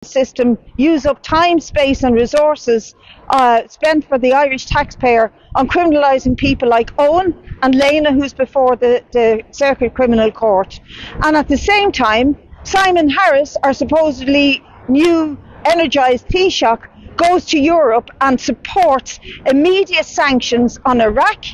system use up time, space and resources spent for the Irish taxpayer on criminalising people like Owen and Lena, who's before the Circuit Criminal Court. And at the same time, Simon Harris, our supposedly new energised Taoiseach, goes to Europe and supports immediate sanctions on Iraq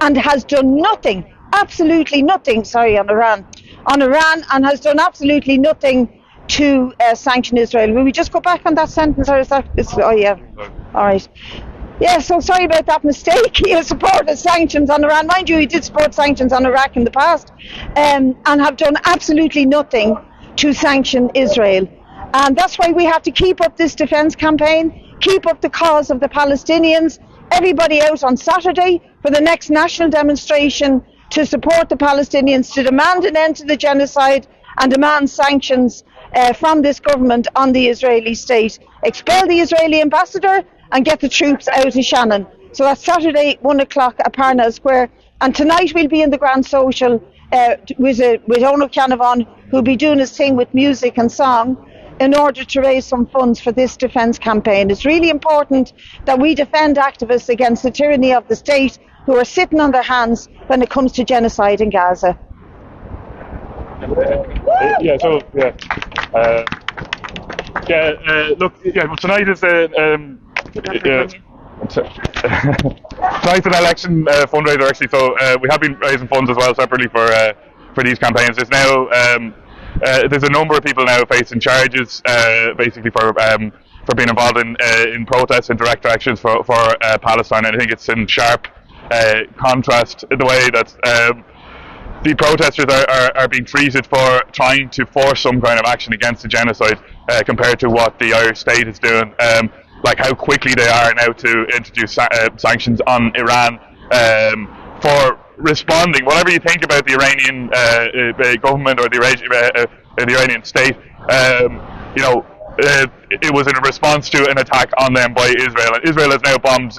and has done nothing, absolutely nothing, on Iran, and has done absolutely nothing to sanction Israel. Will we just go back on that sentence, or is that? Oh yeah. All right. Yeah, so sorry about that mistake. He has supported sanctions on Iran. Mind you, he did support sanctions on Iraq in the past, and have done absolutely nothing to sanction Israel. And that's why we have to keep up this defence campaign, keep up the cause of the Palestinians. Everybody out on Saturday for the next national demonstration to support the Palestinians, to demand an end to the genocide and demand sanctions from this government on the Israeli state. Expel the Israeli ambassador and get the troops out of Shannon. So that's Saturday, 1 o'clock at Parnell Square. And tonight we'll be in the Grand Social with Ono Canavan, who'll be doing his thing with music and song in order to raise some funds for this defence campaign. It's really important that we defend activists against the tyranny of the state who are sitting on their hands when it comes to genocide in Gaza. Tonight is tonight's an election fundraiser actually, so we have been raising funds as well separately for these campaigns. There's now there's a number of people now facing charges basically for being involved in protests and direct actions for Palestine, and I think it's in sharp contrast in the way that the protesters are being treated for trying to force some kind of action against the genocide compared to what the Irish state is doing, like how quickly they are now to introduce sanctions on Iran for responding. Whatever you think about the Iranian government or the Iranian state, it was in a response to an attack on them by Israel. And Israel has now bombed,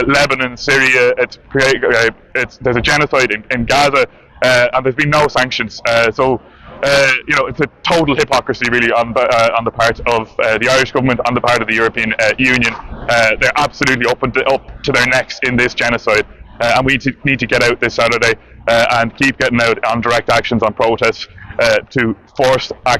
Lebanon, Syria. There's a genocide in Gaza, and there's been no sanctions. So it's a total hypocrisy, really, on the part of the Irish government, on the part of the European Union. They're absolutely up to their necks in this genocide, and we need to get out this Saturday and keep getting out on direct actions on protests to force action.